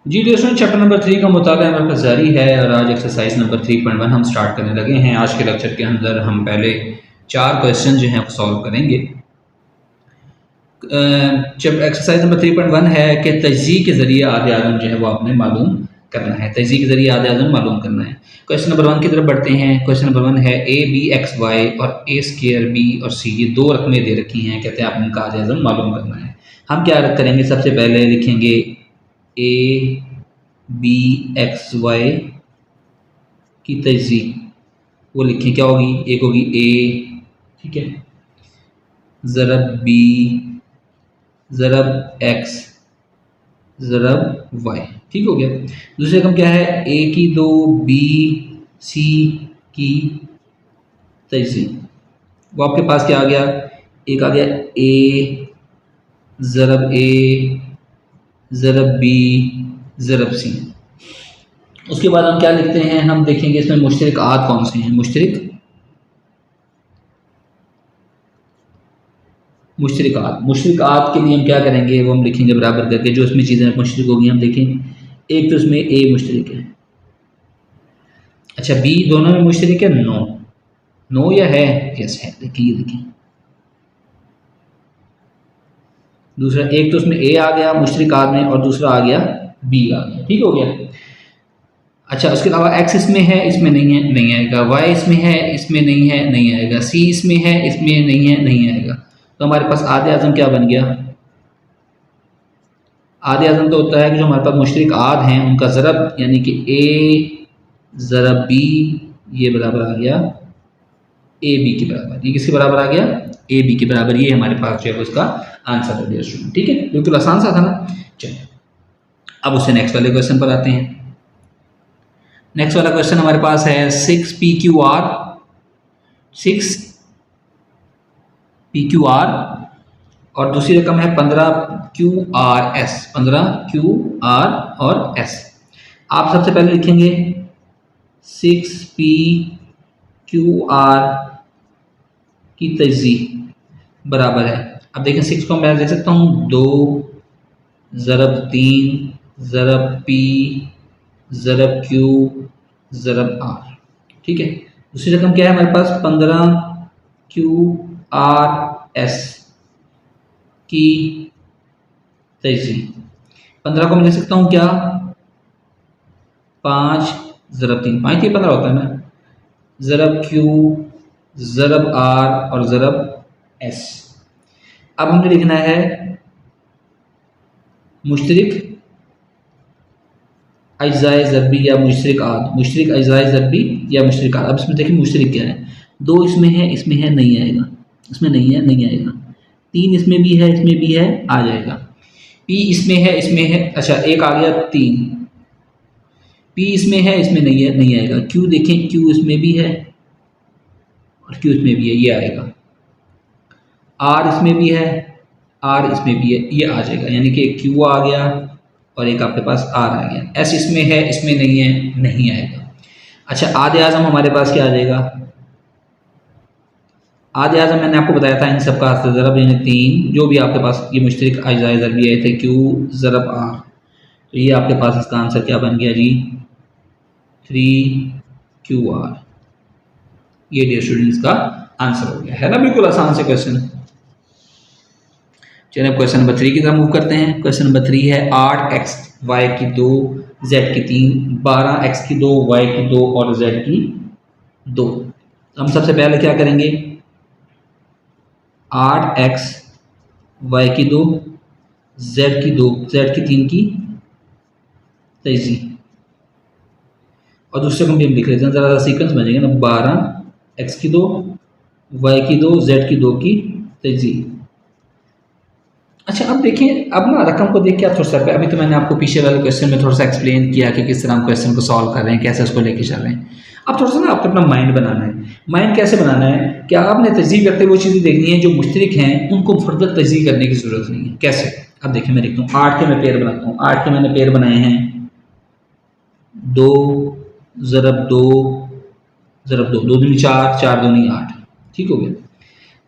जी दोस्तों, chapter number 3 का मुताबिक हमारे पास जारी है और आज एक्सरसाइज नंबर 3.1 हम स्टार्ट करने लगे हैं। आज के लेक्चर के अंदर हम पहले 4 क्वेश्चन जो हैं वो सॉल्व करेंगे। जब एक्सरसाइज नंबर 3.1 है कि तजज़ीह के ज़रिए आदे आज़म जो है वो आपने मालूम करना है। तजज़ीह के ज़रिए आदे आज़म मालूम करना है। क्वेश्चन नंबर 1 की तरफ बढ़ते हैं। क्वेश्चन नंबर 1 है ए बी एक्स वाई और ए स्क्वायर बी और सी, ये दो रकमें दे रखी हैं। कहते हैं आपने इनका आदे आज़म मालूम करना है। हम क्या करेंगे, सबसे पहले लिखेंगे ए बी एक्स वाई की तजज़ीह, वो लिखें क्या होगी, एक होगी ए, ठीक है, ज़रब बी ज़रब एक्स ज़रब वाई, ठीक हो गया। दूसरी रकम क्या है, ए की दो बी सी की तजज़ीह, वो आपके पास क्या आ गया, एक आ गया ए ज़रब ए ज़रब बी ज़रब सी। उसके बाद हम क्या लिखते हैं, हम देखेंगे इसमें मुश्तरक आद कौन से हैं। मुश्तरक आद के लिए हम क्या करेंगे, वो हम लिखेंगे बराबर करके, जो इसमें चीज़ें मुश्तरक होगी हम देखें। एक तो इसमें ए मुश्तरक है, अच्छा बी दोनों में मुश्तरक है, नो या है, यस है, देखिए दूसरा, एक तो उसमें ए आ गया मुश्तरक आद में और दूसरा आ गया बी आ गया, ठीक हो गया। अच्छा, उसके अलावा एक्स इसमें है, इसमें नहीं है, नहीं आएगा। वाई इसमें है, इसमें नहीं है, नहीं आएगा। सी इसमें है, इसमें नहीं है, नहीं आएगा। तो हमारे पास आधे आज़म क्या बन गया, आधे आज़म तो होता है कि जो हमारे पास मुश्तरक आद हैं उनका ज़रब, यानी कि ए ज़रब बी, ये बराबर आ गया ए बी के बराबर। ये किसके बराबर आ गया, ए बी के बराबर। ये हमारे पास जो है उसका आंसर हो गया स्टूडेंट, ठीक है, बिल्कुल आसान सा था ना। चलिए अब उससे नेक्स्ट वाले क्वेश्चन पर आते हैं। नेक्स्ट वाला क्वेश्चन हमारे पास है 6 PQR और दूसरी रकम है 15QRS, 15QR और S। आप सबसे पहले लिखेंगे 6PQR की तजज़ीह बराबर है। अब देखें 6 को मैं देख सकता हूँ 2 ज़रब 3 ज़रब P ज़रब Q ज़रब R, ठीक है। दूसरी रकम क्या है हमारे पास, 15QRS की तजज़ीह। 15 को मैं लिख सकता हूँ क्या, 5 ज़रब 3, 5 3 15 होता है ना, ज़रब Q ज़रब R और ज़रब S। अब हमने लिखना है मुश्तरक अज्ज़ाए ज़रबी या मुश्तरक आद, मुश्तरक अज्ज़ाए ज़रबी या मुश्तरक आद। अब इसमें देखिए मुश्तरक क्या है, 2 इसमें है, इसमें है, नहीं आएगा, इसमें नहीं है, नहीं आएगा। 3 इसमें भी है, इसमें भी है, आ जाएगा। P इसमें है, इसमें है, अच्छा एक आ गया 3, P इसमें है, इसमें नहीं है, नहीं आएगा। Q देखें, Q इसमें भी है और Q इसमें भी है, ये आएगा। R इसमें भी है, R इसमें भी है, ये आ जाएगा। यानी कि Q आ गया और एक आपके पास R आ गया। S इसमें है, इसमें नहीं है, नहीं आएगा। अच्छा, आधे आज़म हमारे पास क्या आ जाएगा, आधे आज़म मैंने आपको बताया था इन सब का ज़रब, यानी 3 जो भी आपके पास ये मुश्तरक अज्ज़ाए ज़रबी आए थे, Q ज़रब R, तो ये आपके पास इसका आंसर क्या बन गया जी, 3QR। ये डियर स्टूडेंट्स का आंसर हो गया है ना, बिल्कुल आसान से क्वेश्चन। चलिए अब क्वेश्चन नंबर 3 की तरफ मूव करते हैं। क्वेश्चन नंबर 3 है 8x y की 2 z की 3 12x की 2 y की 2 और z की 2। हम सबसे पहले क्या करेंगे, 8x y की 2 z की 2 z की 3 की तजज़ीह, और दूसरे को भी हम लिख लेते हैं, ज़रा सा सीक्वेंस बनेगा ना, 12x की 2 y की 2 z की 2 की तजज़ीह। अच्छा अब देखें, अब ना रकम को देख के आप थोड़ा सा, अभी तो मैंने आपको पीछे वाले क्वेश्चन में थोड़ा सा एक्सप्लेन किया कि किस तरह हम क्वेश्चन को सॉल्व कर रहे हैं, कैसे उसको लेके चल रहे हैं। अब थोड़ा सा ना आपको अपना माइंड बनाना है। माइंड कैसे बनाना है कि आपने तजज़ीह करते हुए वो चीज़ें देखनी है जो मुश्तरक हैं, उनको फर्दर तजज़ीह करने की ज़रूरत नहीं है। कैसे, अब देखिए मैं लिखता हूँ 8 के मैं पेयर बनाता हूँ। 8 के मैंने पेयर बनाए हैं 2 ज़रब 2 ज़रब 2, 2 दूनी 4, 4 दूनी 8, ठीक हो गया।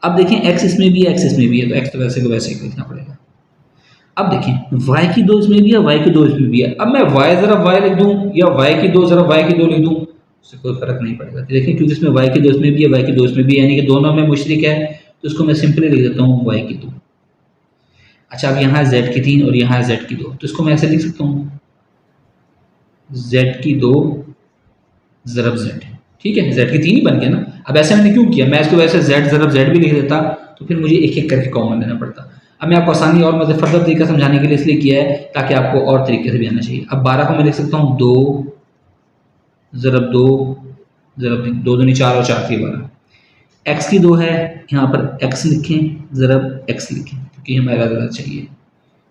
अब देखें x इसमें भी है, x इसमें भी है, तो x तो वैसे को वैसे ही लिखना पड़ेगा। अब देखें y की 2 इसमें भी है, y की 2 इसमें भी है। अब मैं y ज़रा y लिख दूं या y की 2 ज़रा y की 2 लिख दूं, उससे कोई फर्क नहीं पड़ेगा। देखिए क्योंकि इसमें y की 2 इसमें भी है, y की 2 इसमें भी है, यानी कि दोनों में मुशतरक है, तो इसको मैं सिंपली लिख देता हूँ y की 2। अच्छा अब यहाँ z की 3 और यहाँ z की 2, तो इसको मैं ऐसे लिख सकता हूँ z की 2 ज़रब z, ठीक है, z की 3 ही बन गया ना। अब ऐसे मैंने क्यों किया, मैं इसको वैसे z ज़रब z भी लिख देता तो फिर मुझे एक एक करके कॉमन लेना पड़ता। अब मैं आपको आसानी और मतलब फर्दर तरीका समझाने के लिए इसलिए किया है ताकि आपको और तरीके से भी आना चाहिए। अब 12 को मैं लिख सकता हूँ 2 ज़रब 2 ज़रब 3, 2 दूनी 4 और 4 3 12। x की 2 है, यहाँ पर x लिखें ज़रब x लिखें क्योंकि हमें अलग अलग चाहिए।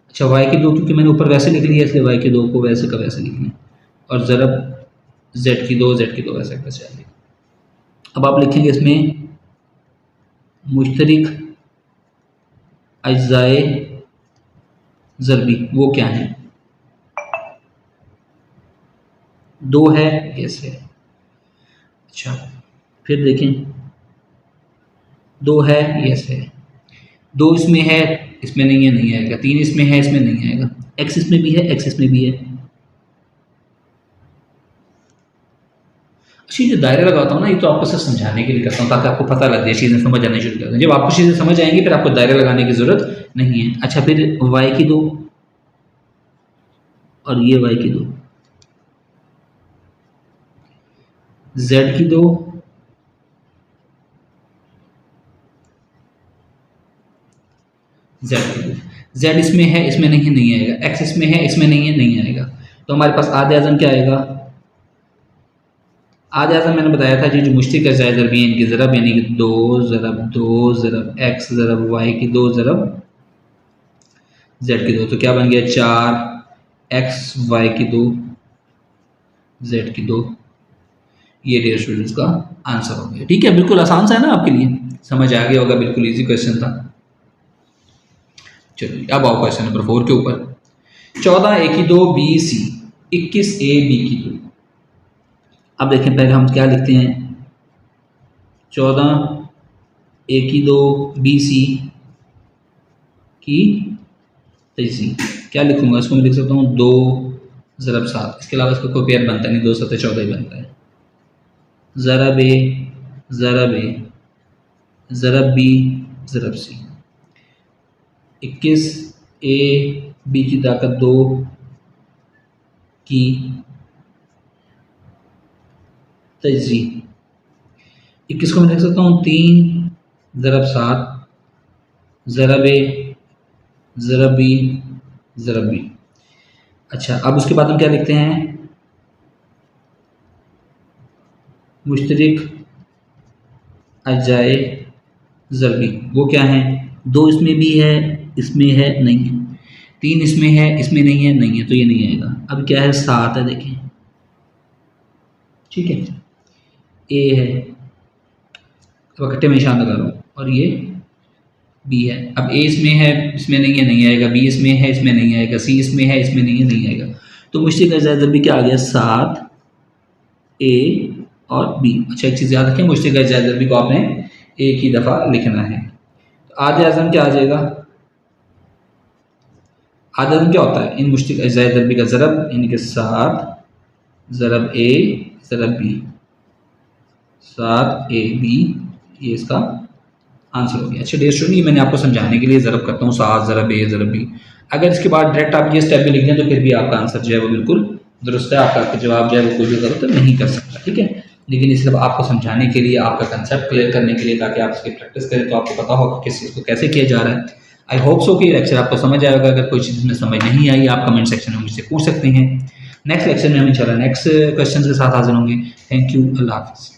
अच्छा y की 2 क्योंकि मैंने ऊपर वैसे लिख लिया इसलिए y की 2 को वैसे का वैसे लिख लें, और ज़रब z की 2 वैसे का वैसे आएगा। अब आप लिखेंगे इसमें मुश्तरिक अज्जाए ज़रबी, वो क्या है, 2 है, यस है। अच्छा फिर देखें 2 है, यस है, 2 इसमें है, इसमें नहीं है, नहीं आएगा, 3 इसमें है, इसमें नहीं आएगा, x इसमें भी है, x इसमें भी है। अच्छी जो दायरे लगाता हूँ ना, ये तो आपको सिर्फ समझाने के लिए करता हूँ ताकि आपको पता लग जाए, चीज़ें समझ आनी शुरू कर दें। जब आपको चीज़ें समझ आएंगी फिर आपको दायरे लगाने की ज़रूरत नहीं है। अच्छा फिर y की 2 और ये y की 2, z की 2 z की 2, z इसमें है, इसमें नहीं है, नहीं आएगा, x इसमें है, इसमें नहीं है, नहीं आएगा। तो हमारे पास आधे आज़म क्या आएगा, आधे आज़म मैंने बताया था जी जो मुश्तरिक अज़ाए ज़रबी हैं इनकी ज़रब, यानी कि 2 ज़रब x ज़रब y की 2 ज़रब z की 2, तो क्या बन गया 4 x y की 2 z की 2। ये डियर स्टूडेंट्स का आंसर हो गया। ठीक है, बिल्कुल आसान सा है ना, आपके लिए समझ आ गया होगा, बिल्कुल इजी क्वेश्चन था। चलिए अब आओ क्वेश्चन नंबर 4 के ऊपर। 14 a की 2 b c 21 a b की 2। अब देखें पहले हम क्या लिखते हैं, 14 a की 2 b c की 23, क्या लिखूंगा, इसको मैं लिख सकता हूँ 2 ज़रब 7, इसके अलावा इसका कोई पेयर बनता नहीं, 2 7 14 ही बनता है। ज़रब ए ज़रब ए ज़रब बी ज़रब सी, 21 a b की ताकत 2 की तजी, 21 को मैं लिख सकता हूँ 3 ज़रब 7 ज़रब ए ज़रब बी ज़रब बी। अच्छा अब उसके बाद हम क्या लिखते हैं, मुश्तरिक अज्जाए ज़रबी, वो क्या है, 2 इसमें भी है, इसमें है, नहीं है, 3 इसमें है, इसमें नहीं है, नहीं है, तो ये नहीं आएगा। अब क्या है 7 है, देखें, ठीक है, ए है, अब इकट्ठे में निशान लगा रहा हूँ, और ये बी है। अब ए इसमें है, इसमें नहीं है, नहीं आएगा, बी इसमें है, इसमें नहीं आएगा, सी इसमें है, इसमें नहीं है, नहीं आएगा। तो मुश्तरिक अज्जाए ज़रबी क्या आ गया 7 ए और बी। अच्छा एक चीज़ याद रखें, मुश्तरिक अज्जाए ज़रबी को आपने एक ही दफ़ा लिखना है। तो आधे आज़म क्या आ जाएगा, आधे आज़म क्या होता है, इन मुश्तरिक अज्जाए ज़रबी का ज़रब, यानी कि 7 ज़रब ए ज़रब बी, 7 a b, ये इसका आंसर हो गया। अच्छा डियर स्टूडेंट, ये मैंने आपको समझाने के लिए ज़रब करता हूँ 7 ज़रब a ज़रब b। अगर इसके बाद डायरेक्ट आप ये स्टेप भी लिख दें तो फिर भी आपका आंसर जो है वो बिल्कुल दुरुस्त है, आपका जवाब जो है वो कोई भी गलत नहीं कर सकता। ठीक है, लेकिन इस सब आपको समझाने के लिए, आपका कंसेप्ट क्लियर करने के लिए, ताकि आप इसकी प्रैक्टिस करें तो आपको पता होगा किस चीज़ को कैसे किया जा रहा है। आई होप सो कि लेक्चर आपको समझ आएगा। अगर कोई चीज़ में समझ नहीं आई आप कमेंट सेक्शन में मुझसे पूछ सकते हैं। नेक्स्ट लेक्चर में हम इंशाल्लाह नेक्स्ट क्वेश्चन के साथ हाजिर होंगे। थैंक यू, अल्लाह हाफ़िज़।